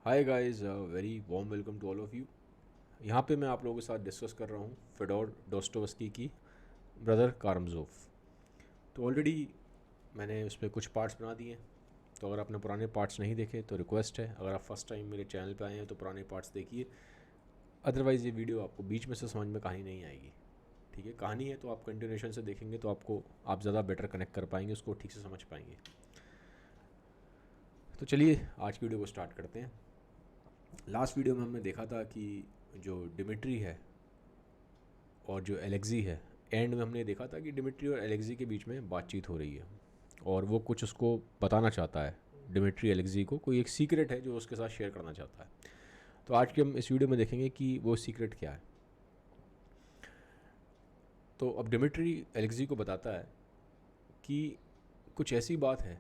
Hi guys, very warm welcome to all of you. यहाँ पे मैं आप लोगों के साथ डिस्कस कर रहा हूँ फेडोर डोस्टोवस्की की ब्रदर कारामज़ोव। तो ऑलरेडी मैंने उस पर कुछ पार्ट्स बना दिए हैं। तो अगर आपने पुराने पार्ट्स नहीं देखे तो रिक्वेस्ट है, अगर आप फर्स्ट टाइम मेरे चैनल पे आए हैं तो पुराने पार्ट्स देखिए। अदरवाइज़ ये वीडियो आपको बीच में से समझ में कहानी नहीं आएगी। ठीक है, कहानी है तो आप कंटिन्यूशन से देखेंगे तो आप ज़्यादा बेटर कनेक्ट कर पाएंगे, उसको ठीक से समझ पाएंगे। तो चलिए आज की वीडियो को स्टार्ट करते हैं। लास्ट वीडियो में हमने देखा था कि जो डिमिट्री है और जो एलेक्जी है, एंड में हमने देखा था कि डिमिट्री और एलेक्जी के बीच में बातचीत हो रही है और वो कुछ उसको बताना चाहता है। डिमिट्री एलेक्जी को कोई एक सीक्रेट है जो उसके साथ शेयर करना चाहता है। तो आज के हम इस वीडियो में देखेंगे कि वो सीक्रेट क्या है। तो अब डिमिट्री एलेक्जी को बताता है कि कुछ ऐसी बात है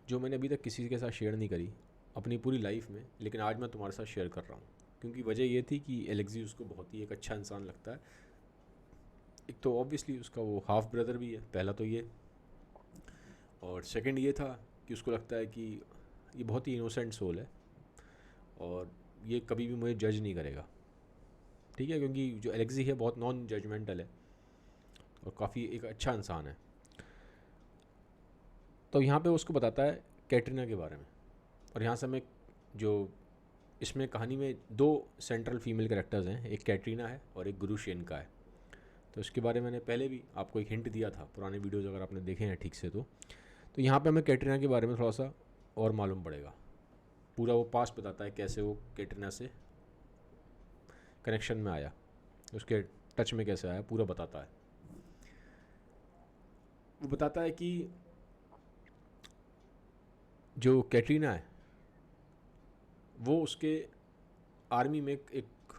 जो मैंने अभी तक किसी के साथ शेयर नहीं करी अपनी पूरी लाइफ में, लेकिन आज मैं तुम्हारे साथ शेयर कर रहा हूँ। क्योंकि वजह ये थी कि एलेक्जी उसको बहुत ही एक अच्छा इंसान लगता है। एक तो ऑब्वियसली उसका वो हाफ ब्रदर भी है, पहला तो ये। और सेकंड ये था कि उसको लगता है कि ये बहुत ही इनोसेंट सोल है और ये कभी भी मुझे जज नहीं करेगा। ठीक है, क्योंकि जो एलेक्जी है बहुत नॉन जजमेंटल है और काफ़ी एक अच्छा इंसान है। तो यहाँ पे उसको बताता है कैटरीना के बारे में। और यहाँ से हमें जो इसमें कहानी में दो सेंट्रल फीमेल कैरेक्टर्स हैं, एक कैटरीना है और एक गुरु शेन का है। तो इसके बारे में मैंने पहले भी आपको एक हिंट दिया था पुराने वीडियोज़ अगर आपने देखे हैं ठीक से। तो यहाँ पे हमें कैटरीना के बारे में थोड़ा सा और मालूम पड़ेगा। पूरा वो पास्ट बताता है कैसे वो कैटरीना से कनेक्शन में आया, उसके टच में कैसे आया, पूरा बताता है। वो बताता है कि जो कैटरीना है वो उसके आर्मी में एक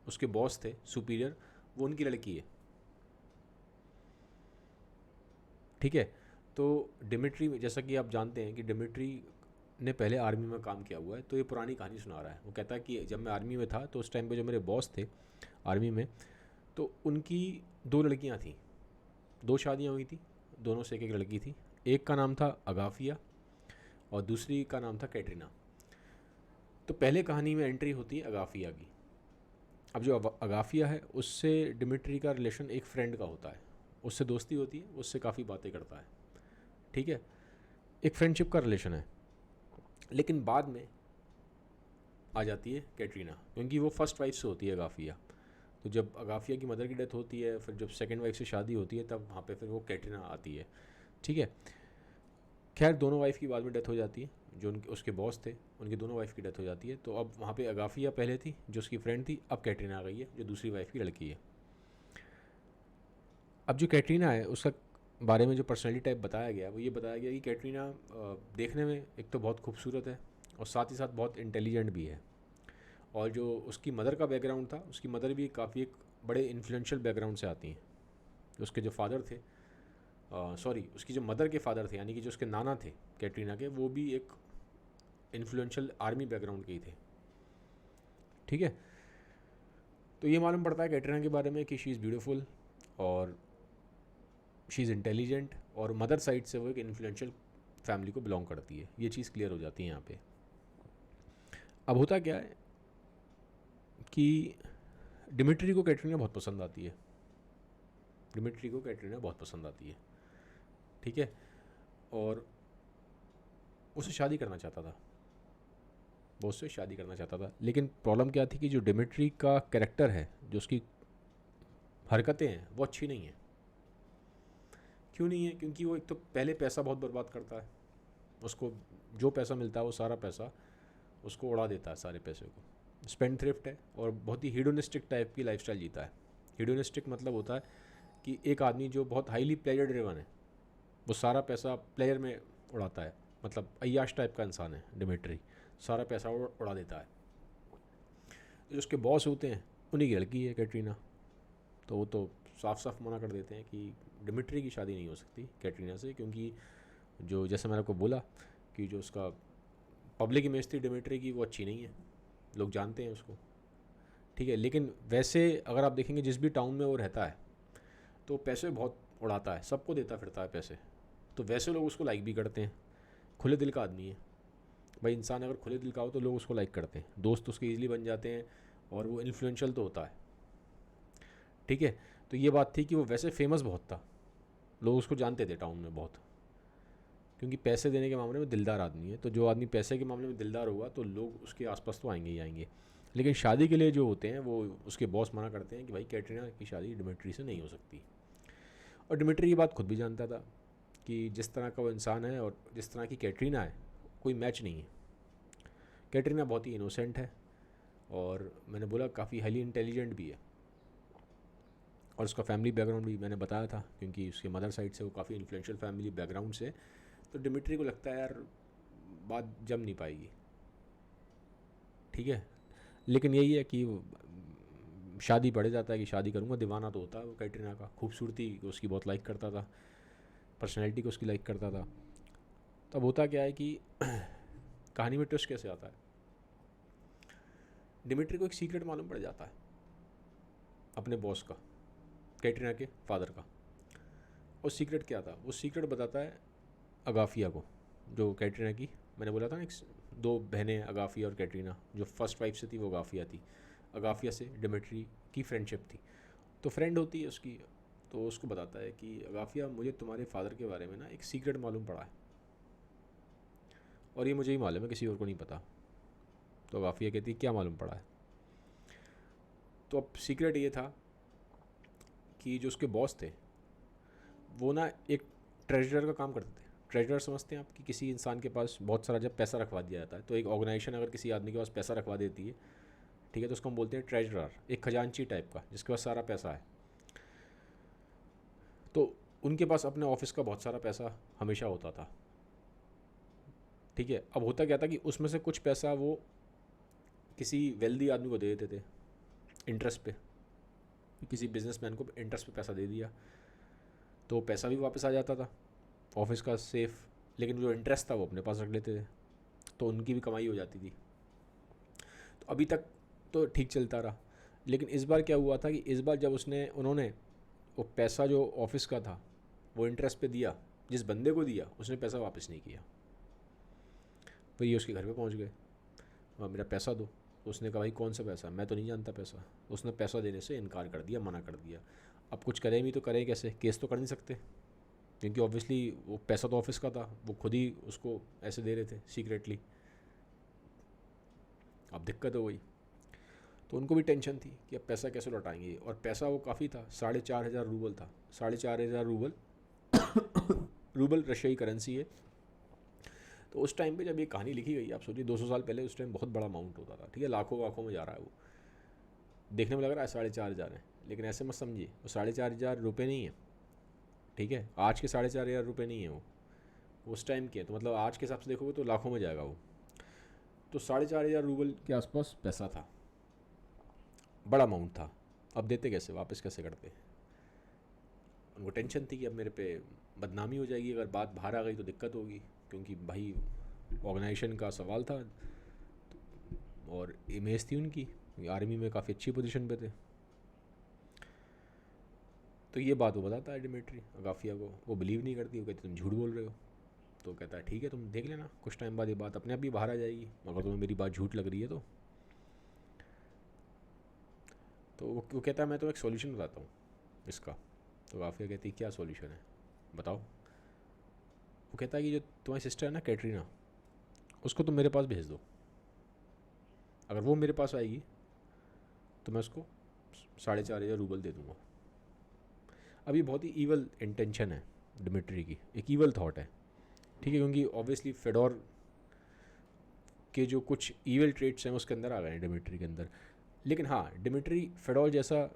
उसके बॉस थे सुपीरियर, वो उनकी लड़की है। ठीक है, तो डिमिट्री में जैसा कि आप जानते हैं कि डिमिट्री ने पहले आर्मी में काम किया हुआ है, तो ये पुरानी कहानी सुना रहा है। वो कहता है कि जब मैं आर्मी में था तो उस टाइम पे जो मेरे बॉस थे आर्मी में, तो उनकी दो लड़कियां थीं, दो शादियां हुई थी, दोनों से एक एक लड़की थी। एक का नाम था अगाफिया और दूसरी का नाम था कैटरीना। तो पहले कहानी में एंट्री होती है अगाफिया की। अब जो अगाफिया है उससे डिमिट्री का रिलेशन एक फ्रेंड का होता है, उससे दोस्ती होती है, उससे काफ़ी बातें करता है। ठीक है, एक फ्रेंडशिप का रिलेशन है। लेकिन बाद में आ जाती है कैटरीना, क्योंकि वो फर्स्ट वाइफ से होती है अगाफिया। तो जब अगाफिया की मदर की डेथ होती है, फिर जब सेकंड वाइफ से शादी होती है, तब वहाँ पे फिर वो कैटरीना आती है। ठीक है, खैर दोनों वाइफ की बाद में डेथ हो जाती है। जो उनके उसके बॉस थे उनकी दोनों वाइफ की डेथ हो जाती है। तो अब वहाँ पे अगाफिया पहले थी जो उसकी फ्रेंड थी, अब कैटरीना आ गई है जो दूसरी वाइफ की लड़की है। अब जो कैटरीना है उसका बारे में जो पर्सनैलिटी टाइप बताया गया वो ये बताया गया कि कैटरीना देखने में एक तो बहुत खूबसूरत है और साथ ही साथ बहुत इंटेलिजेंट भी है। और जो उसकी मदर का बैकग्राउंड था, उसकी मदर भी काफ़ी एक बड़े इन्फ्लुएंशियल बैकग्राउंड से आती हैं। उसके जो फादर थे, सॉरी उसकी जो मदर के फादर थे यानी कि जो उसके नाना थे कैटरीना के, वो भी एक इन्फ्लुएंशियल आर्मी बैकग्राउंड के ही थे। ठीक है, तो ये मालूम पड़ता है कैटरीना के बारे में कि शी इज़ ब्यूटीफुल और शी इज़ इंटेलिजेंट, और मदर साइड से वो एक इन्फ्लुएंशियल फैमिली को बिलोंग करती है। ये चीज़ क्लियर हो जाती है यहाँ पे। अब होता क्या है कि डिमिट्री को कैटरीना बहुत पसंद आती है। डिमिट्री को कैटरीना बहुत पसंद आती है। ठीक है, और उसे शादी करना चाहता था, वो उससे शादी करना चाहता था। लेकिन प्रॉब्लम क्या थी कि जो डिमिट्री का कैरेक्टर है, जो उसकी हरकतें हैं, वो अच्छी नहीं है। क्यों नहीं है? क्योंकि वो एक तो पहले पैसा बहुत बर्बाद करता है। उसको जो पैसा मिलता है वो सारा पैसा उसको उड़ा देता है, सारे पैसे को। स्पेंड थ्रिफ्ट है और बहुत ही हीडोनिस्टिक टाइप की लाइफस्टाइल जीता है। हीडोनिस्टिक मतलब होता है कि एक आदमी जो बहुत हाईली प्लेजर ड्रिवन है, वो सारा पैसा प्लेयर में उड़ाता है। मतलब अय्याश टाइप का इंसान है डिमिट्री, सारा पैसा उड़ा देता है। जो उसके बॉस होते हैं उन्हीं की लड़की है कैटरीना। तो वो तो साफ साफ मना कर देते हैं कि डिमिट्री की शादी नहीं हो सकती कैटरीना से, क्योंकि जो जैसे मैंने आपको बोला कि जो उसका पब्लिक इमेज थी डिमिट्री की, वो अच्छी नहीं है, लोग जानते हैं उसको। ठीक है, लेकिन वैसे अगर आप देखेंगे जिस भी टाउन में वो रहता है तो पैसे बहुत उड़ाता है, सबको देता फिरता है पैसे। तो वैसे लोग उसको लाइक भी करते हैं, खुले दिल का आदमी है। भाई इंसान अगर खुले दिल का हो तो लोग उसको लाइक करते हैं, दोस्त उसके ईजिली बन जाते हैं, और वो इन्फ्लुएंशियल तो होता है। ठीक है, तो ये बात थी कि वो वैसे फेमस बहुत था, लोग उसको जानते थे टाउन में बहुत, क्योंकि पैसे देने के मामले में दिलदार आदमी है। तो जो आदमी पैसे के मामले में दिलदार होगा तो लोग उसके आसपास तो आएंगे ही आएंगे। लेकिन शादी के लिए जो होते हैं वो उसके बॉस मना करते हैं कि भाई कैटरीना की शादी डिमिट्री से नहीं हो सकती। और डिमिट्री ये बात खुद भी जानता था कि जिस तरह का वो इंसान है और जिस तरह की कैटरीना है, कोई मैच नहीं है। कैटरीना बहुत ही इनोसेंट है, और मैंने बोला काफ़ी हाईली इंटेलिजेंट भी है, और उसका फैमिली बैकग्राउंड भी मैंने बताया था, क्योंकि उसके मदर साइड से वो काफ़ी इन्फ्लुएंशियल फैमिली बैकग्राउंड से। तो डिमिट्री को लगता है यार बात जम नहीं पाएगी। ठीक है, लेकिन यही है कि शादी पड़ जाता है कि शादी करूँगा, दीवाना तो होता है वो कैटरीना का, खूबसूरती को उसकी बहुत लाइक करता था, पर्सनैलिटी को उसकी लाइक करता था। तब होता क्या है कि कहानी में ट्विस्ट कैसे आता है, डिमिट्री को एक सीक्रेट मालूम पड़ जाता है अपने बॉस का, कैटरीना के फादर का। और सीक्रेट क्या था, वो सीक्रेट बताता है अगाफिया को, जो कैटरीना की, मैंने बोला था ना, दो बहनें अगाफिया और कैटरीना, जो फर्स्ट वाइफ से थी वो अगाफिया थी। अगाफिया से डिमिट्री की फ्रेंडशिप थी, तो फ्रेंड होती है उसकी। तो उसको बताता है कि अगाफिया, मुझे तुम्हारे फादर के बारे में ना एक सीक्रेट मालूम पड़ा है, और ये मुझे ही मालूम है, किसी और को नहीं पता। तो अगाफिया कहती है क्या मालूम पड़ा है। तो अब सीक्रेट ये था कि जो उसके बॉस थे वो ना एक ट्रेजरर का काम करते थे। ट्रेजरर समझते हैं आप, कि किसी इंसान के पास बहुत सारा जब पैसा रखवा दिया जाता है, तो एक ऑर्गेनाइजेशन अगर किसी आदमी के पास पैसा रखवा देती है, ठीक है, तो उसको हम बोलते हैं ट्रेजरर, एक खजांची टाइप का जिसके पास सारा पैसा है। तो उनके पास अपने ऑफिस का बहुत सारा पैसा हमेशा होता था। ठीक है, अब होता क्या था कि उसमें से कुछ पैसा वो किसी वेल्दी आदमी को दे देते थे इंटरेस्ट पे, किसी बिजनेसमैन को इंटरेस्ट पे पैसा दे दिया, तो पैसा भी वापस आ जाता था ऑफिस का सेफ, लेकिन जो इंटरेस्ट था वो अपने पास रख लेते थे, तो उनकी भी कमाई हो जाती थी। तो अभी तक तो ठीक चलता रहा, लेकिन इस बार क्या हुआ था कि इस बार जब उन्होंने वो पैसा जो ऑफिस का था वो इंटरेस्ट पे दिया, जिस बंदे को दिया उसने पैसा वापस नहीं किया। फिर ये उसके घर पे पहुंच गए, मेरा पैसा दो। तो उसने कहा भाई कौन सा पैसा, मैं तो नहीं जानता पैसा। उसने पैसा देने से इनकार कर दिया, मना कर दिया। अब कुछ करें भी तो करें कैसे, केस तो कर नहीं सकते, क्योंकि ऑब्वियसली वो पैसा तो ऑफिस का था, वो खुद ही उसको ऐसे दे रहे थे सीक्रेटली। अब दिक्कत हो गई, तो उनको भी टेंशन थी कि अब पैसा कैसे लौटाएंगे, और पैसा वो काफ़ी था, 4,500 रूबल था। 4,500 रूबल रूबल रशियाई करेंसी है। तो उस टाइम पे जब ये कहानी लिखी गई, आप सोचिए 200 साल पहले उस टाइम बहुत बड़ा अमाउंट होता था। ठीक है, लाखों लाखों में जा रहा है वो, देखने में लग रहा है 4,500 है, लेकिन ऐसे मत समझिए, वो 4,500 रुपये नहीं है। ठीक है, आज के 4,500 रुपये नहीं है वो, उस टाइम के, तो मतलब आज के हिसाब से देखोगे तो लाखों में जाएगा वो। तो 4,500 रूबल के आसपास पैसा था, बड़ा अमाउंट था। अब देते कैसे, वापस कैसे करते। उनको टेंशन थी कि अब मेरे पे बदनामी हो जाएगी, अगर बात बाहर आ गई तो दिक्कत होगी, क्योंकि भाई ऑर्गेनाइजेशन का सवाल था, और इमेज थी उनकी, आर्मी में काफ़ी अच्छी पोजीशन पे थे। तो ये बात वो बताता है डिमिट्री अगाफिया को, वो बिलीव नहीं करती, वो कहती तुम झूठ बोल रहे हो। तो कहता है ठीक है, तुम देख लेना, कुछ टाइम बाद ये बात अपने आप ही बाहर आ जाएगी, अगर तुम्हें मेरी बात झूठ लग रही है तो। तो वो कहता है मैं तो एक सॉल्यूशन बताता हूँ इसका। तो काफ़िया कहती है क्या सॉल्यूशन है, बताओ। वो कहता है कि जो तुम्हारी सिस्टर है ना कैटरीना, उसको तुम मेरे पास भेज दो, अगर वो मेरे पास आएगी तो मैं उसको 4,500 रूबल दे दूँगा। अब ये बहुत ही ईवल इंटेंशन है डिमिट्री की, एक ईवल थॉट है। ठीक है, क्योंकि ऑब्वियसली फेडोर के जो कुछ ईवल ट्रेट्स हैं उसके अंदर आ गए हैं डिमिट्री के अंदर। लेकिन हाँ, डिमिट्री फेडोर जैसा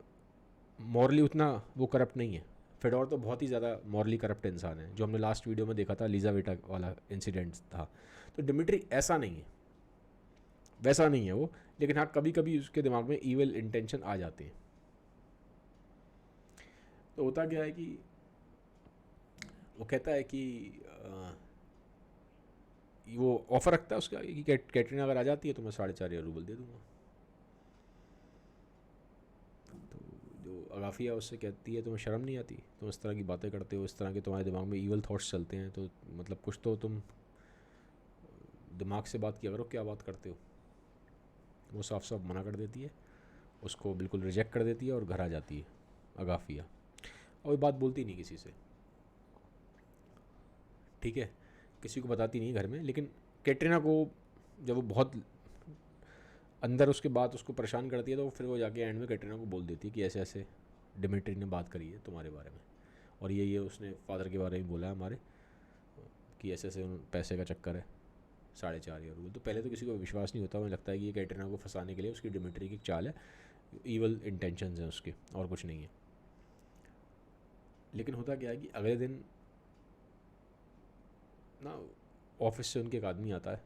मॉरली उतना वो करप्ट नहीं है। फेडोर तो बहुत ही ज़्यादा मॉरली करप्ट इंसान है, जो हमने लास्ट वीडियो में देखा था, लीजावेटा वाला इंसिडेंट था। तो डिमिट्री ऐसा नहीं है, वैसा नहीं है वो, लेकिन हाँ कभी कभी उसके दिमाग में ईवल इंटेंशन आ जाते हैं। तो होता क्या है कि वो कहता है कि वो ऑफर रखता है उसका कि कैटरीना अगर आ जाती है तो मैं 4,500 रूबल दे दूंगा। तो जो अगाफिया उससे कहती है तुम्हें शर्म नहीं आती, तुम इस तरह की बातें करते हो, इस तरह के तुम्हारे दिमाग में ईवल थॉट्स चलते हैं, तो मतलब कुछ तो तुम दिमाग से बात किया करो, क्या बात करते हो। वो साफ साफ मना कर देती है, उसको बिल्कुल रिजेक्ट कर देती है और घर आ जाती है अगाफिया। और ये बात बोलती नहीं किसी से, ठीक है, किसी को बताती नहीं घर में। लेकिन कैटरीना को जब वो बहुत अंदर उसके बात उसको परेशान करती है, तो फिर वो जाके एंड में कैटरीना को बोल देती है कि ऐसे ऐसे डिमिट्री ने बात करी है तुम्हारे बारे में, और ये उसने फादर के बारे में बोला है हमारे, कि ऐसे ऐसे पैसे का चक्कर है, 4.5 रूबल। तो पहले तो किसी को विश्वास नहीं होता, मुझे लगता है कि ये कैटरीना को फंसाने के लिए उसकी डिमिट्री की चाल है, ईवल इंटेंशंस हैं उसके, और कुछ नहीं है। लेकिन होता क्या है कि अगले दिन ना ऑफिस से उनके एक आदमी आता है,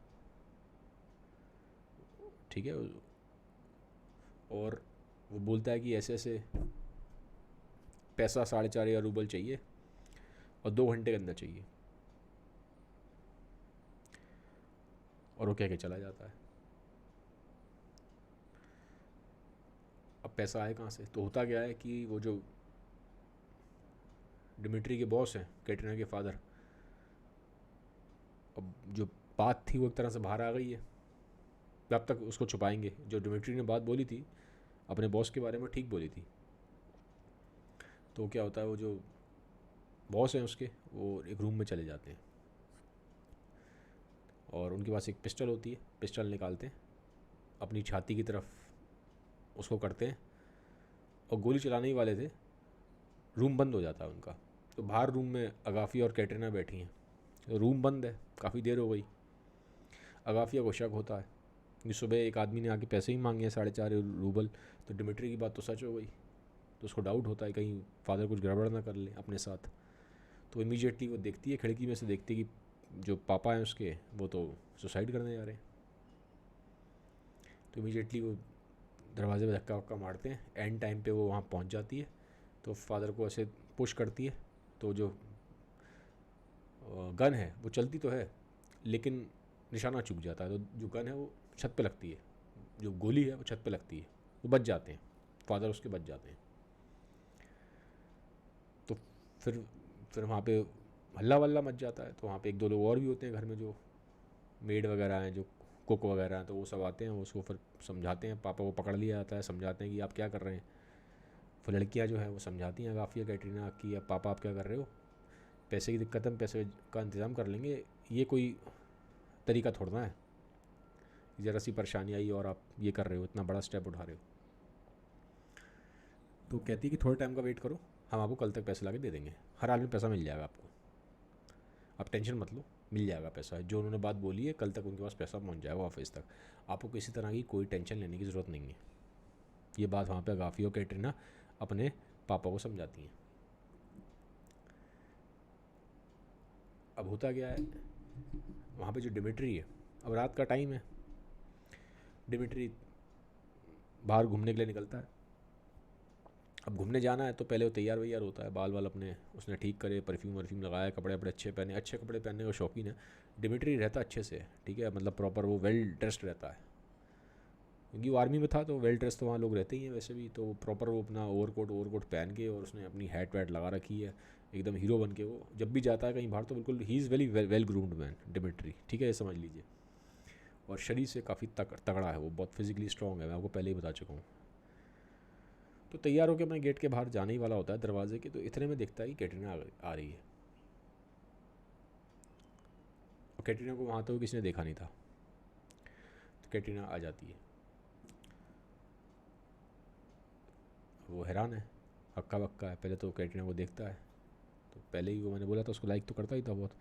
ठीक है, और वो बोलता है कि ऐसे ऐसे पैसा 4.5 रूबल चाहिए और 2 घंटे के अंदर चाहिए, और वो कह के चला जाता है। अब पैसा आए कहाँ से? तो होता क्या है कि वो जो डिमिट्री के बॉस हैं, कैटरीना के फादर, अब जो बात थी वो एक तरह से बाहर आ गई है। अब तक उसको छुपाएंगे, जो डिमिट्री ने बात बोली थी अपने बॉस के बारे में ठीक बोली थी। तो क्या होता है, वो जो बॉस हैं उसके, वो एक रूम में चले जाते हैं और उनके पास एक पिस्टल होती है, पिस्टल निकालते हैं, अपनी छाती की तरफ उसको करते हैं और गोली चलाने ही वाले थे, रूम बंद हो जाता है उनका। तो बाहर रूम में अगाफिया और कैटरीना बैठी हैं, तो रूम बंद है, काफ़ी देर हो गई। अगाफिया को शक होता है कि सुबह एक आदमी ने आके पैसे ही मांगे हैं 4.5 रूबल, तो डिमिट्री की बात तो सच हो गई। तो उसको डाउट होता है कहीं फादर कुछ गड़बड़ ना कर ले अपने साथ। तो इमीडिएटली वो देखती है, खिड़की में से देखती है कि जो पापा हैं उसके, वो तो सुसाइड करने जा रहे हैं। तो इमीडिएटली वो दरवाजे में धक्का वक्का मारते हैं, एंड टाइम पे वो वहाँ पहुँच जाती है। तो फादर को ऐसे पुश करती है, तो जो गन है वो चलती तो है लेकिन निशाना चूक जाता है। तो जो गन है वो छत पे लगती है, जो गोली है वो छत पे लगती है, वो बच जाते हैं, फादर उसके बच जाते हैं। तो फिर फिर वहाँ पे हल्ला वल्ला मच जाता है। तो वहाँ पे एक दो लोग और भी होते हैं घर में, जो मेड वगैरह हैं, जो कुक वगैरह हैं, तो वो सब आते हैं, वो उसको फिर समझाते हैं। पापा को पकड़ लिया जाता है, समझाते हैं कि आप क्या कर रहे हैं। फिर लड़कियाँ जो हैं वो समझाती हैं काफ़ी कैटरीना कि अब पापा आप क्या कर रहे हो, पैसे की दिक्कत है, हम पैसे का इंतज़ाम कर लेंगे, ये कोई तरीका थोड़ा ना है, ज़रा सी परेशानी आई और आप ये कर रहे हो, इतना बड़ा स्टेप उठा रहे हो। तो कहती है कि थोड़े टाइम का वेट करो, हम आपको कल तक पैसे ला के दे देंगे, हर हाल में पैसा मिल जाएगा आपको, आप टेंशन मत लो, मिल जाएगा पैसा। जो उन्होंने बात बोली है कल तक उनके पास पैसा पहुंच जाएगा ऑफिस तक, आपको किसी तरह की कोई टेंशन लेने की ज़रूरत नहीं है। ये बात वहाँ पे गाफी और कैटरीना अपने पापा को समझाती हैं। अब होता क्या है, वहाँ पे जो डिमिट्री है, अब रात का टाइम है, डिमिट्री बाहर घूमने के लिए निकलता है। अब घूमने जाना है तो पहले वो तैयार वैयार होता है, बाल वाल अपने उसने ठीक करे, परफ्यूम वर्फ्यूम लगाया, कपड़े वपड़े अच्छे पहने, अच्छे कपड़े पहनने का शौकीन है डिमिट्री, रहता अच्छे से, ठीक है, मतलब प्रॉपर वो वेल ड्रेस्ड रहता है, क्योंकि वो आर्मी में था तो वेल ड्रेस तो वहाँ लोग रहते ही हैं वैसे भी। तो प्रॉपर वो अपना ओवरकोट पहन के, और उसने अपनी हैट वैट लगा रखी है, एकदम हीरो बन के वो जब भी जाता है कहीं बाहर, तो बिल्कुल ही is very well groomed man Dmitri, ठीक है, ये समझ लीजिए। और शरीर से काफ़ी तगड़ा है वो, बहुत फिजिकली स्ट्रॉन्ग है, मैं आपको पहले ही बता चुका हूँ। तो तैयार होकर अपने गेट के बाहर जाने ही वाला होता है दरवाजे के, तो इतने में देखता है कि कैटरीना आ रही है। और कैटरीना को वहाँ तो किसी ने देखा नहीं था, तो कैटरीना आ जाती है। वो हैरान है, हक्का बक्का है, पहले तो कैटरीना को देखता है, तो पहले ही वो मैंने बोला था उसको लाइक तो करता ही था बहुत,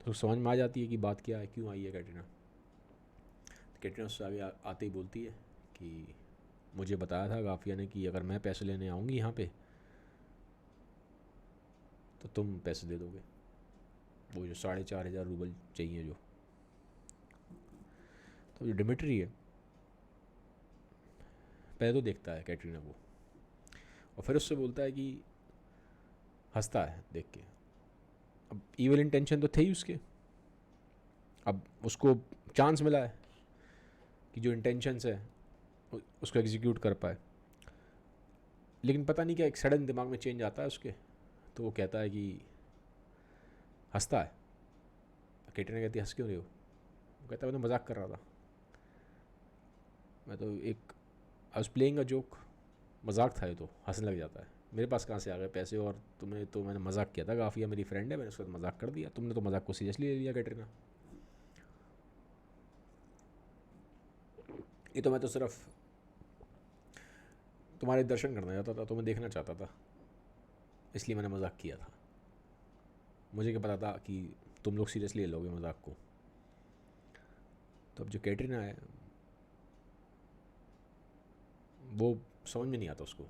तो समझ में आ जाती है कि बात क्या है, क्यों आई है कैटरीना। तो कैटरीना उससे आगे आते ही बोलती है कि मुझे बताया था गाफिया ने कि अगर मैं पैसे लेने आऊँगी यहाँ पे तो तुम पैसे दे दोगे, वो जो 4.5 रूबल चाहिए जो। तो जो डिमिट्री है पहले तो देखता है कैटरीना को, और फिर उससे बोलता है कि हंसता है देख के। अब ईवल इंटेंशन तो थे ही उसके, अब उसको चांस मिला है कि जो इंटेंशंस है उसको एग्जीक्यूट कर पाए। लेकिन पता नहीं क्या एक सडन दिमाग में चेंज आता है उसके, तो वो कहता है कि हंसता है। कैटरीना कहती है हंस क्यों रहे हो? कहता है मैं तो मजाक कर रहा था, मैं तो एक I was playing a joke, मजाक था ये, तो हंसने लग जाता है। मेरे पास कहाँ से आ गए पैसे, और तुम्हें तो मैंने मजाक किया था, काफ़ी मेरी फ्रेंड है, मैंने उसके साथ मजाक कर दिया, तुमने तो मजाक को सीरियसली ले लिया कैटरीना। ये तो मैं तो सिर्फ तुम्हारे दर्शन करना चाहता था, तुम्हें देखना चाहता था, इसलिए मैंने मजाक किया था, मुझे क्या पता था कि तुम लोग सीरियसली ले लोगे मजाक को। तो अब जो कैटरीना है वो समझ में नहीं आता उसको,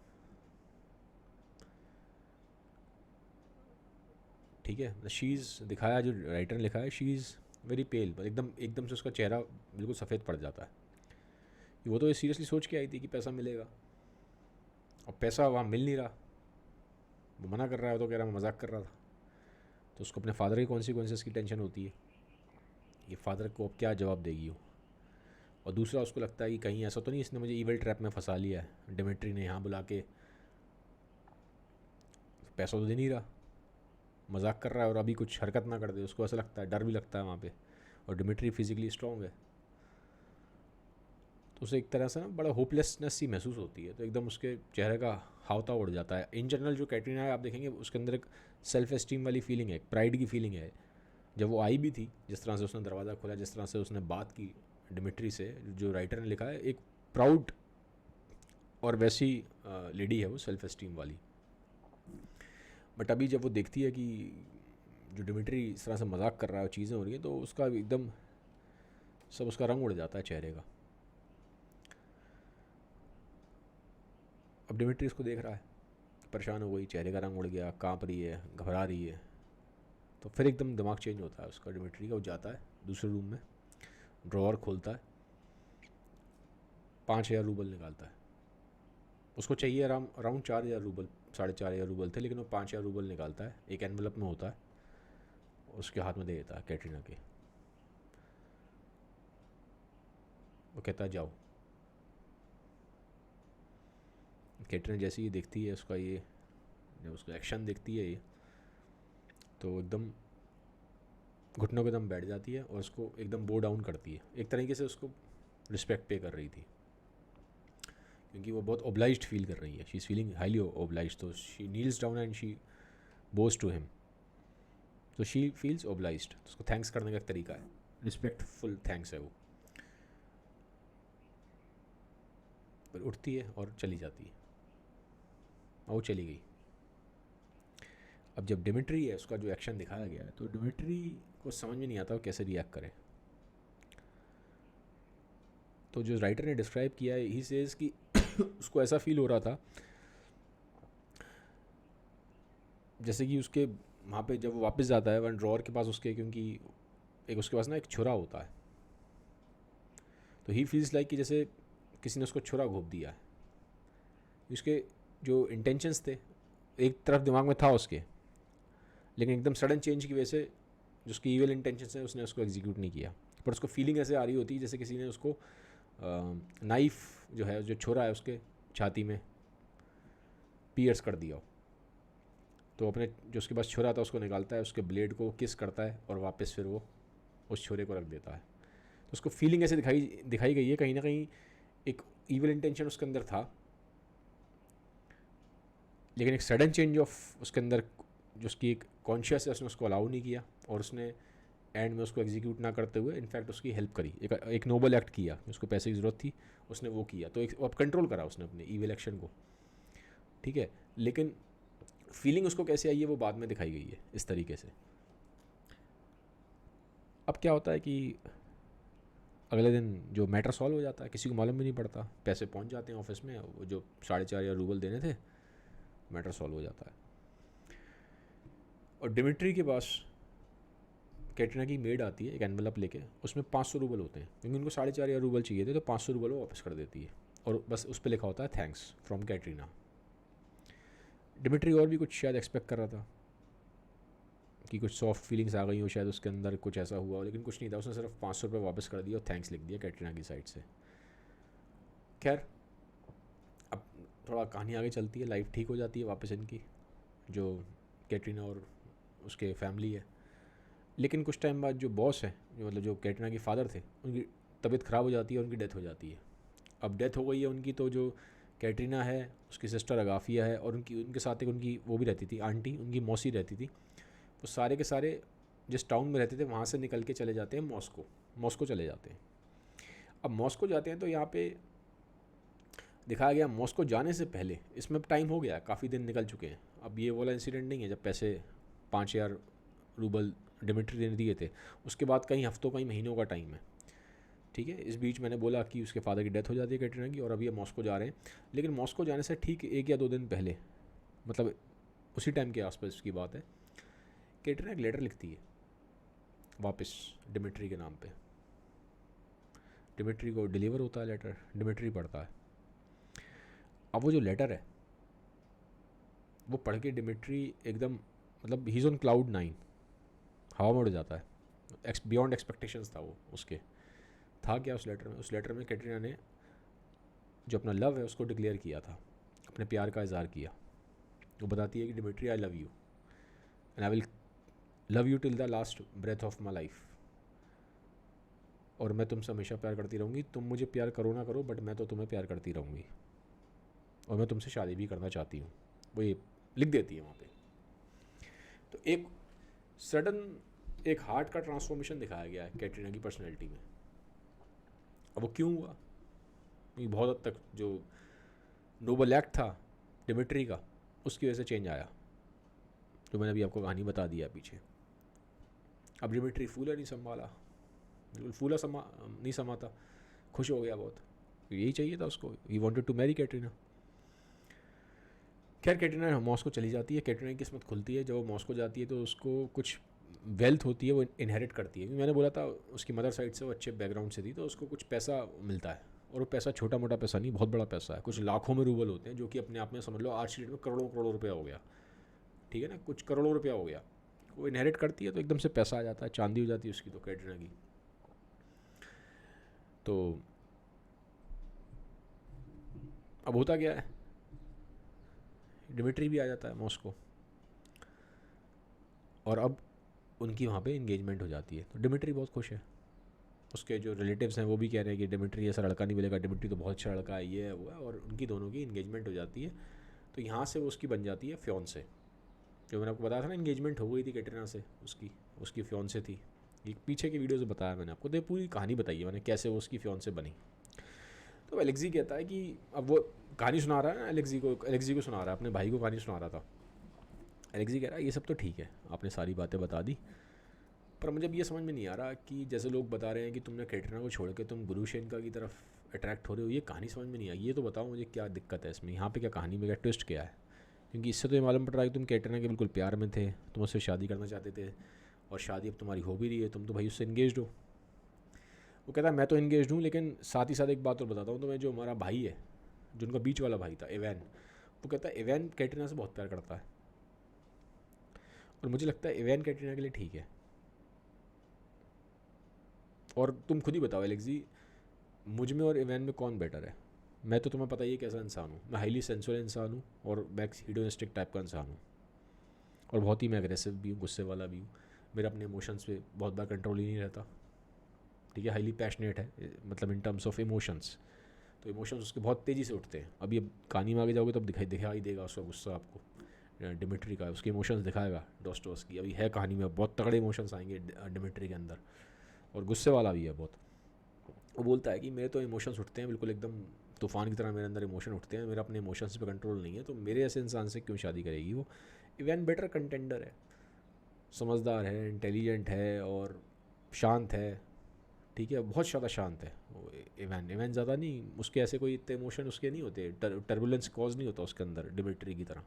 ठीक है। शी इज़ दिखाया, जो राइटर ने लिखा है, शी इज़ वेरी पेल, एकदम एकदम से उसका चेहरा बिल्कुल सफ़ेद पड़ जाता है। वो तो ये सीरियसली सोच के आई थी कि पैसा मिलेगा, और पैसा वहाँ मिल नहीं रहा, वो मना कर रहा है, वो तो कह रहा मैं मजाक कर रहा था। तो उसको अपने फादर की कॉन्सिक्वेंसेस की टेंशन होती है, ये फादर को अब क्या जवाब देगी वो। और दूसरा उसको लगता है कि कहीं ऐसा तो नहीं इसने मुझे ईवल ट्रैप में फंसा लिया है, डिमिट्री ने यहाँ बुला के, पैसा तो दे नहीं रहा, मजाक कर रहा है, और अभी कुछ हरकत ना कर दे, उसको ऐसा लगता है, डर भी लगता है वहाँ पे। और डिमिट्री फिजिकली स्ट्रॉन्ग है, तो उसे एक तरह से ना बड़ा होपलेसनेस सी महसूस होती है, तो एकदम उसके चेहरे का हावता उड़ जाता है। इन जनरल जो कैटरीना है आप देखेंगे उसके अंदर एक सेल्फ एस्टीम वाली फीलिंग है, एक प्राइड की फीलिंग है। जब वो आई भी थी, जिस तरह से उसने दरवाज़ा खोला, जिस तरह से उसने बात की डिमिट्री से, जो राइटर ने लिखा है, एक प्राउड और वैसी लेडी है वो, सेल्फ एस्टीम वाली। बट अभी जब वो देखती है कि जो डिमिट्री इस तरह से मजाक कर रहा है, चीज़ें हो रही हैं, तो उसका एकदम सब, उसका रंग उड़ जाता है चेहरे का। अब डिमिट्री इसको देख रहा है, परेशान हो गई, चेहरे का रंग उड़ गया, काँप रही है, घबरा रही है। तो फिर एकदम दिमाग चेंज होता है उसका, डिमिट्री का। वो जाता है दूसरे रूम में, ड्रॉअर खोलता है, 5,000 रूबल निकालता है। उसको चाहिए अराउंड 4,000 रूबल, 4,500 रूबल थे, लेकिन वो 5,000 रूबल निकालता है, एक एनवलप में होता है, उसके हाथ में दे देता है कैटरीना के। वो कहता है जाओ। कैटरीना जैसे ही देखती है उसका ये, जब उसका एक्शन देखती है ये, तो एकदम घुटनों के दम बैठ जाती है, और उसको एकदम बो डाउन करती है, एक तरीके से उसको रिस्पेक्ट पे कर रही थी, क्योंकि वो बहुत ओब्लाइज्ड फील कर रही है, she is feeling highly obliged, तो she kneels down and she bows to him, तो शी फील्स ओब्लाइज्ड। उसको थैंक्स करने का एक तरीका है, रिस्पेक्टफुल थैंक्स है वो। फिर उठती है और चली जाती है, और वो चली गई। अब जब डिमिट्री है, उसका जो एक्शन दिखाया गया है, तो डिमिट्री को समझ में नहीं आता वो कैसे रिएक्ट करे। तो जो राइटर ने डिस्क्राइब किया है, ही सेज कि उसको ऐसा फील हो रहा था जैसे कि उसके वहाँ पे जब वो वापस जाता है वन ड्रॉअर के पास उसके, क्योंकि एक उसके पास ना एक छुरा होता है, तो ही फील्स लाइक कि जैसे किसी ने उसको छुरा घोंप दिया है। उसके जो इंटेंशंस थे एक तरफ दिमाग में था उसके, लेकिन एकदम सडन चेंज की वजह से जो उसकी ईवल इंटेंशंस है उसने उसको एग्जीक्यूट नहीं किया। पर उसको फीलिंग ऐसे आ रही होती है जैसे किसी ने उसको नाइफ जो है, जो छुरा है, उसके छाती में पियर्स कर दिया हो। तो अपने जो उसके पास छुरा था उसको निकालता है, उसके ब्लेड को किस करता है, और वापस फिर वो उस छुरे को रख देता है। तो उसको फीलिंग ऐसे दिखाई दिखाई गई है, कहीं ना कहीं एक ईवल इंटेंशन उसके अंदर था, लेकिन एक सडन चेंज ऑफ उसके अंदर जो उसकी एक कॉन्शियस है, उसने उसको अलाउ नहीं किया, और उसने एंड में उसको एग्जीक्यूट ना करते हुए इनफैक्ट उसकी हेल्प करी, एक नोबल एक्ट किया, उसको पैसे की ज़रूरत थी, उसने वो किया, तो एक अब कंट्रोल करा उसने अपने ईवल एक्शन को, ठीक है। लेकिन फीलिंग उसको कैसे आई है वो बाद में दिखाई गई है इस तरीके से। अब क्या होता है कि अगले दिन जो मैटर सॉल्व हो जाता है, किसी को मालूम भी नहीं पड़ता, पैसे पहुंच जाते हैं ऑफिस में, वो जो 4,500 रूबल देने थे, मैटर सॉल्व हो जाता है। और डिमिट्री के पास कैटरीना की मेड आती है एक एनवलप लेके, उसमें 500 रूबल होते हैं, क्योंकि उनको 4,500 रूबल चाहिए थे, तो 500 रूबल वो वापस कर देती है, और बस उस पर लिखा होता है थैंक्स फ्रॉम कैटरीना। डिमिट्री और भी कुछ शायद एक्सपेक्ट कर रहा था कि कुछ सॉफ्ट फीलिंग्स आ गई हो शायद उसके अंदर, कुछ ऐसा हुआ हो, लेकिन कुछ नहीं था, उसने सिर्फ 500 रुपये वापस कर दिया और थैंक्स लिख दिया कैटरीना की साइड से। खैर, अब थोड़ा कहानी आगे चलती है, लाइफ ठीक हो जाती है वापस इनकी, जो कैटरीना और उसके फैमिली है। लेकिन कुछ टाइम बाद जो बॉस है, जो मतलब जो कैटरीना के फादर थे, उनकी तबीयत ख़राब हो जाती है और उनकी डेथ हो जाती है। अब डेथ हो गई है उनकी, तो जो कैटरीना है, उसकी सिस्टर अगाफिया है, और उनके साथ एक उनकी वो भी रहती थी, आंटी, उनकी मौसी रहती थी। वो सारे के सारे जिस टाउन में रहते थे वहाँ से निकल के चले जाते हैं मॉस्को। मॉस्को चले जाते हैं। अब मॉस्को जाते हैं तो यहाँ पे दिखाया गया मॉस्को जाने से पहले, इसमें टाइम हो गया, काफ़ी दिन निकल चुके हैं। अब ये वाला इंसिडेंट नहीं है जब पैसे 5,000 रूबल डिमिट्री ने दिए थे, उसके बाद कई हफ्तों कई महीनों का टाइम है। ठीक है, इस बीच मैंने बोला कि उसके फादर की डेथ हो जाती है कैटरीना की, और अभी ये मॉस्को जा रहे हैं। लेकिन मॉस्को जाने से ठीक 1 या 2 दिन पहले, मतलब उसी टाइम के आसपास की बात है, कैटरीना एक लेटर लिखती है वापस डिमिट्री के नाम पे। डिमिट्री को डिलीवर होता है लेटर, डिमिट्री पढ़ता है। अब वो जो लेटर है वो पढ़ के डिमिट्री एकदम, मतलब ही इज़ ऑन क्लाउड 9, हवा में उड़ जाता है। बियॉन्ड एक्सपेक्टेशंस था वो उसके। था क्या उस लेटर में? उस लेटर में कैटरीना ने जो अपना लव है उसको डिक्लेयर किया था, अपने प्यार का इजहार किया। वो बताती है कि Dmitri, I love you and I will love you till the last breath of my life. और मैं तुमसे हमेशा प्यार करती रहूँगी, तुम मुझे प्यार करो ना करो, बट मैं तो तुम्हें प्यार करती रहूँगी, और मैं तुमसे शादी भी करना चाहती हूँ। वो ये लिख देती है वहाँ पे। तो एक सडन एक हार्ट का ट्रांसफॉर्मेशन दिखाया गया है कैटरीना की पर्सनैलिटी में। अब वो क्यों हुआ? ये बहुत हद तक जो नोबल एक्ट था डिमिट्री का, उसकी वजह से चेंज आया, जो मैंने अभी आपको कहानी बता दिया पीछे। अब डिमिट्री फूला नहीं संभाला, बिल्कुल फूला नहीं समाता, खुश हो गया बहुत, यही चाहिए था उसको। He wanted to marry Katrina. खैर कैटरीना मॉस्को चली जाती है। कैटरीना की किस्मत खुलती है, जब वो मॉस्को जाती है तो उसको कुछ वेल्थ होती है, वो इनहेरिट करती है। क्योंकि मैंने बोला था उसकी मदर साइड से वो अच्छे बैकग्राउंड से थी, तो उसको कुछ पैसा मिलता है। और वो पैसा छोटा मोटा पैसा नहीं, बहुत बड़ा पैसा है, कुछ लाखों में रूबल होते हैं, जो कि अपने आप में समझ लो आज की डेट में करोड़ों करोड़ों रुपया हो गया। ठीक है ना, कुछ करोड़ों रुपया हो गया। वो इनहेरिट करती है तो एकदम से पैसा आ जाता है, चांदी हो जाती है उसकी तो कैटरीना की। तो अब होता क्या है, डिमिट्री भी आ जाता है मॉस्को, और अब उनकी वहाँ पे इंगेजमेंट हो जाती है। तो डिमिट्री बहुत खुश है। उसके जो रिलेटिव्स हैं वो भी कह रहे हैं कि डिमिट्री ऐसा लड़का नहीं मिलेगा, डिमिट्री तो बहुत अच्छा लड़का है, ये है वो है, और उनकी दोनों की इंगेजमेंट हो जाती है। तो यहाँ से वो उसकी बन जाती है फियोंसे। जो मैंने आपको बताया था ना, इंगेजमेंट हो गई थी कैटरीना से, उसकी उसकी फियोंसे थी। ये पीछे की वीडियो से बताया मैंने आपको, तो पूरी कहानी बताई है मैंने कैसे वो उसकी फियोंसे बनी। तो एलेक्सी कहता है कि अब वो कहानी सुना रहा है ना, एलेक्सी को सुना रहा है, अपने भाई को कहानी सुना रहा था। एलेक्सी कह रहा है ये सब तो ठीक है, आपने सारी बातें बता दी, पर मुझे अब ये समझ में नहीं आ रहा कि जैसे लोग बता रहे हैं कि तुमने कैटरीना को छोड़ के तुम गुरुशेनका की तरफ अट्रैक्ट हो रहे हो, ये कहानी समझ में नहीं आई। ये तो बताओ मुझे क्या दिक्कत है इसमें, यहाँ पे क्या कहानी में क्या ट्विस्ट क्या है? क्योंकि इससे तो ये मालूम पड़ रहा है कि तुम कैटरीना के बिल्कुल प्यार में थे, तुम उससे शादी करना चाहते थे, और शादी अब तुम्हारी हो भी रही है, तुम तो भाई उससे इंगेज हो। वो कहता है मैं तो इंगेज हूँ, लेकिन साथ ही साथ एक बात और बताता हूँ तुम्हें, जो हमारा भाई है, जो उनका बीच वाला भाई था एवैन, वो कहता है एवैन कैटरीना से बहुत प्यार करता है, और मुझे लगता है एवैन कैटरीना के लिए ठीक है। और तुम खुद ही बताओ एलेक्सी, मुझ में और इवैन में कौन बेटर है? मैं तो तुम्हें पता ही है कैसा इंसान हूँ, मैं हाईली सेंसुअल इंसान हूँ, और मैं हीडोनिस्टिक टाइप का इंसान हूँ, और बहुत ही मैं अग्रेसिव भी हूँ, गुस्से वाला भी हूँ। मेरा अपने इमोशंस पे बहुत बार कंट्रोल ही नहीं रहता। ठीक है, हाईली पैशनेट है, मतलब इन टर्म्स ऑफ इमोशंस। तो इमोशंस उसके बहुत तेज़ी से उठते हैं। अभी अब कहानी में आगे जाओगे तो अब दिखाई देगा उसका गुस्सा आपको। डिमिट्री का उसके इमोशंस दिखाएगा डॉस्टोव्स्की, अभी है कहानी में बहुत तगड़े इमोशंस आएंगे डिमिट्री के अंदर, और गुस्से वाला भी है बहुत। वो बोलता है कि मेरे तो इमोशंस उठते हैं बिल्कुल एकदम तूफ़ान की तरह, मेरे अंदर इमोशन उठते हैं, मेरा अपने इमोशंस पे कंट्रोल नहीं है, तो मेरे ऐसे इंसान से क्यों शादी करेगी वो? इवैन बेटर कंटेंडर है, समझदार है, इंटेलिजेंट है, और शांत है। ठीक है, बहुत ज़्यादा शांत है वो इवैन। इवैन ज़्यादा नहीं, उसके ऐसे कोई इतने इमोशन उसके नहीं होते, टर्बुलेंस कॉज नहीं होता उसके अंदर डिमिट्री की तरह,